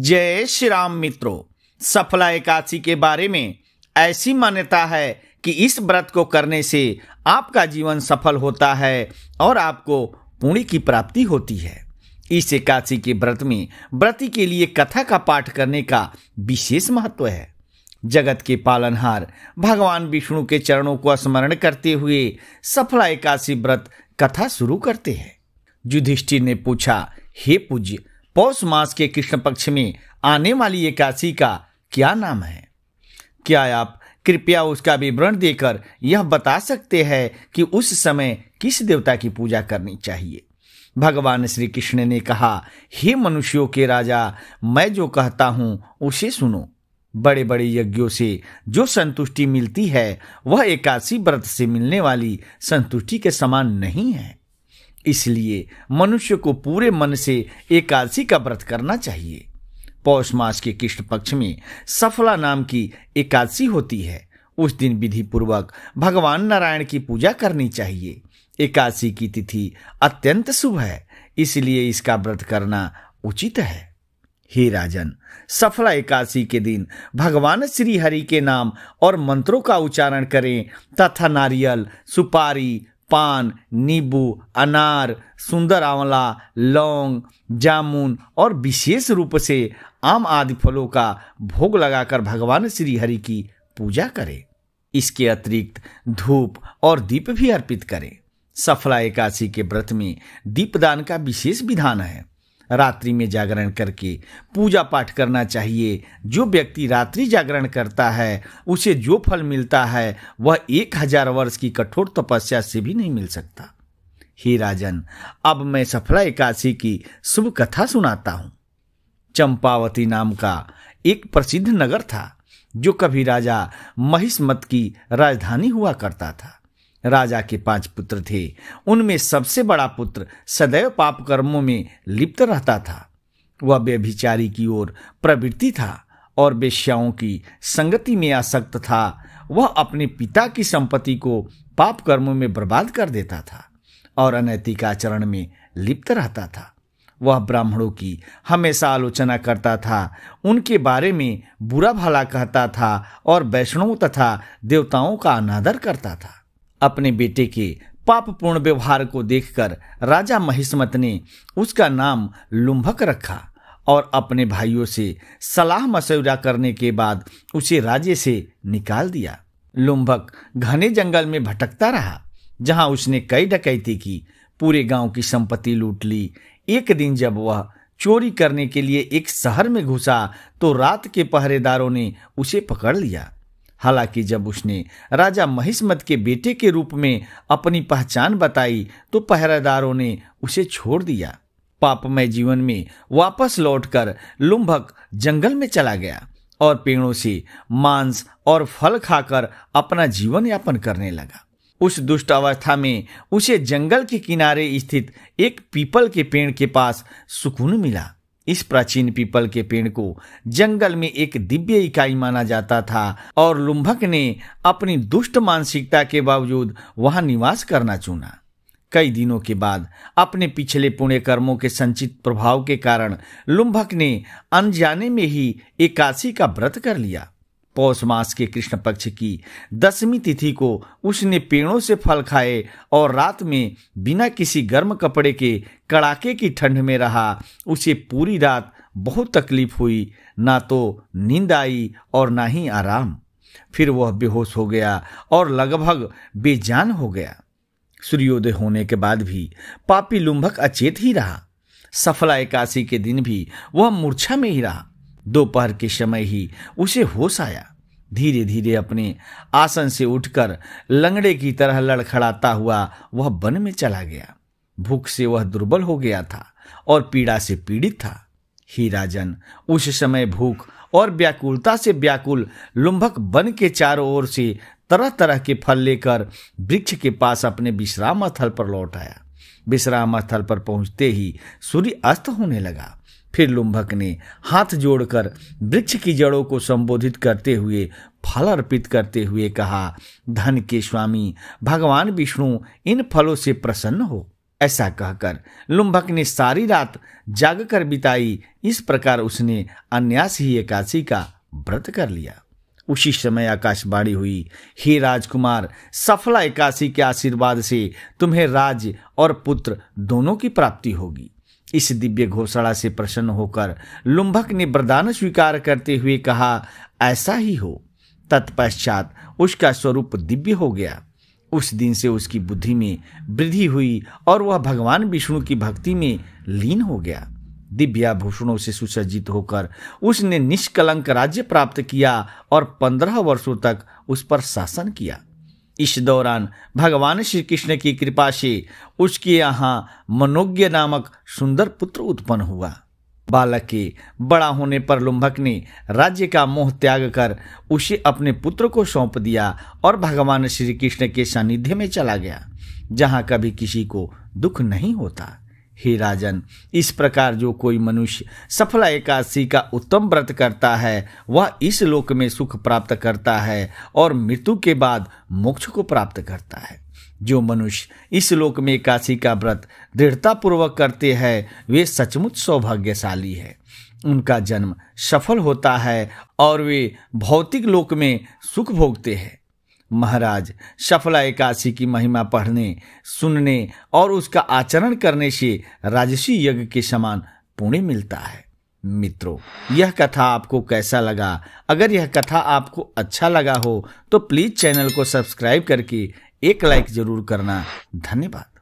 जय श्री राम मित्रों, सफला एकादशी के बारे में ऐसी मान्यता है कि इस व्रत को करने से आपका जीवन सफल होता है और आपको पुण्य की प्राप्ति होती है। इस एकादशी के व्रत में व्रती के लिए कथा का पाठ करने का विशेष महत्व है। जगत के पालनहार भगवान विष्णु के चरणों को स्मरण करते हुए सफला एकादशी व्रत कथा शुरू करते हैं। युधिष्ठिर ने पूछा, हे पूज्य, पौष मास के कृष्ण पक्ष में आने वाली एकादशी का क्या नाम है? क्या आप कृपया उसका विवरण देकर यह बता सकते हैं कि उस समय किस देवता की पूजा करनी चाहिए? भगवान श्री कृष्ण ने कहा, हे मनुष्यों के राजा, मैं जो कहता हूं उसे सुनो। बड़े बड़े यज्ञों से जो संतुष्टि मिलती है वह एकादशी व्रत से मिलने वाली संतुष्टि के समान नहीं है। इसलिए मनुष्य को पूरे मन से एकादशी का व्रत करना चाहिए। पौष मास के कृष्ण पक्ष में सफला नाम की एकादशी होती है। उस दिन विधि पूर्वक भगवान नारायण की पूजा करनी चाहिए। एकादशी की तिथि अत्यंत शुभ है, इसलिए इसका व्रत करना उचित है। हे राजन, सफला एकादशी के दिन भगवान श्री हरि के नाम और मंत्रों का उच्चारण करें तथा नारियल, सुपारी, पान, नींबू, अनार, सुंदर आंवला, लौंग, जामुन और विशेष रूप से आम आदि फलों का भोग लगाकर भगवान श्री हरि की पूजा करें। इसके अतिरिक्त धूप और दीप भी अर्पित करें। सफला एकादशी के व्रत में दीपदान का विशेष विधान है। रात्रि में जागरण करके पूजा पाठ करना चाहिए। जो व्यक्ति रात्रि जागरण करता है उसे जो फल मिलता है वह 1000 वर्ष की कठोर तपस्या से भी नहीं मिल सकता। हे राजन, अब मैं सफला एकादशी की शुभ कथा सुनाता हूं। चंपावती नाम का एक प्रसिद्ध नगर था जो कभी राजा महिष्मत की राजधानी हुआ करता था। राजा के 5 पुत्र थे। उनमें सबसे बड़ा पुत्र सदैव पाप कर्मों में लिप्त रहता था। वह व्यभिचारी की ओर प्रवृत्ति था और वेश्याओं की संगति में आसक्त था। वह अपने पिता की संपत्ति को पाप कर्मों में बर्बाद कर देता था और अनैतिक आचरण में लिप्त रहता था। वह ब्राह्मणों की हमेशा आलोचना करता था, उनके बारे में बुरा भला कहता था और वैष्णवों तथा देवताओं का अनादर करता था। अपने बेटे के पापपूर्ण व्यवहार को देखकर राजा महिष्मत ने उसका नाम लुम्भक रखा और अपने भाइयों से सलाह मशविरा करने के बाद उसे राज्य से निकाल दिया। लुम्भक घने जंगल में भटकता रहा, जहां उसने कई डकैती की, पूरे गांव की संपत्ति लूट ली। एक दिन जब वह चोरी करने के लिए एक शहर में घुसा तो रात के पहरेदारों ने उसे पकड़ लिया। हालांकि जब उसने राजा महिष्मत के बेटे के रूप में अपनी पहचान बताई तो पहरेदारों ने उसे छोड़ दिया। पापमय जीवन में वापस लौटकर लुम्भक जंगल में चला गया और पेड़ों से मांस और फल खाकर अपना जीवन यापन करने लगा। उस दुष्ट अवस्था में उसे जंगल के किनारे स्थित एक पीपल के पेड़ के पास सुकून मिला। इस प्राचीन पीपल के पेड़ को जंगल में एक दिव्य इकाई माना जाता था और लुम्भक ने अपनी दुष्ट मानसिकता के बावजूद वहां निवास करना चुना। कई दिनों के बाद अपने पिछले पुण्य कर्मों के संचित प्रभाव के कारण लुम्भक ने अनजाने में ही एकादशी का व्रत कर लिया। पौष मास के कृष्ण पक्ष की 10वीं तिथि को उसने पेड़ों से फल खाए और रात में बिना किसी गर्म कपड़े के कड़ाके की ठंड में रहा। उसे पूरी रात बहुत तकलीफ हुई, ना तो नींद आई और ना ही आराम। फिर वह बेहोश हो गया और लगभग बेजान हो गया। सूर्योदय होने के बाद भी पापी लुम्भक अचेत ही रहा। सफला एकादशी के दिन भी वह मूर्छा में ही रहा। दोपहर के समय ही उसे होश आया। धीरे धीरे अपने आसन से उठकर लंगड़े की तरह लड़खड़ाता हुआ वह वन में चला गया। भूख से वह दुर्बल हो गया था और पीड़ा से पीड़ित था। हे राजन, उस समय भूख और व्याकुलता से व्याकुल लुम्भक वन के चारों ओर से तरह तरह के फल लेकर वृक्ष के पास अपने विश्राम स्थल पर लौट आया। विश्राम स्थल पर पहुंचते ही सूर्य अस्त होने लगा। फिर लुम्भक ने हाथ जोड़कर वृक्ष की जड़ों को संबोधित करते हुए फल अर्पित करते हुए कहा, धन के स्वामी भगवान विष्णु इन फलों से प्रसन्न हो। ऐसा कहकर लुम्भक ने सारी रात जागकर बिताई। इस प्रकार उसने अन्यास ही एकादशी का व्रत कर लिया। उसी समय आकाशवाणी हुई, हे राजकुमार, सफला एकादशी के आशीर्वाद से तुम्हें राज्य और पुत्र दोनों की प्राप्ति होगी। इस दिव्य घोषणा से प्रसन्न होकर लुम्भक ने वरदान स्वीकार करते हुए कहा, ऐसा ही हो। तत्पश्चात उसका स्वरूप दिव्य हो गया। उस दिन से उसकी बुद्धि में वृद्धि हुई और वह भगवान विष्णु की भक्ति में लीन हो गया। दिव्याभूषणों से सुसज्जित होकर उसने निष्कलंक राज्य प्राप्त किया और 15 वर्षों तक उस पर शासन किया। इस दौरान भगवान श्री कृष्ण की कृपा से उसके यहाँ मनोज्ञ नामक सुंदर पुत्र उत्पन्न हुआ। बालक के बड़ा होने पर लुम्भक ने राज्य का मोह त्याग कर उसे अपने पुत्र को सौंप दिया और भगवान श्री कृष्ण के सानिध्य में चला गया, जहाँ कभी किसी को दुख नहीं होता। हे राजन, इस प्रकार जो कोई मनुष्य सफला एकादशी का उत्तम व्रत करता है वह इस लोक में सुख प्राप्त करता है और मृत्यु के बाद मोक्ष को प्राप्त करता है। जो मनुष्य इस लोक में एकादशी का व्रत दृढ़ता पूर्वक करते हैं वे सचमुच सौभाग्यशाली है। उनका जन्म सफल होता है और वे भौतिक लोक में सुख भोगते हैं। महाराज, सफला एकादशी की महिमा पढ़ने, सुनने और उसका आचरण करने से राजसी यज्ञ के समान पुण्य मिलता है। मित्रों, यह कथा आपको कैसा लगा? अगर यह कथा आपको अच्छा लगा हो तो प्लीज चैनल को सब्सक्राइब करके एक लाइक जरूर करना। धन्यवाद।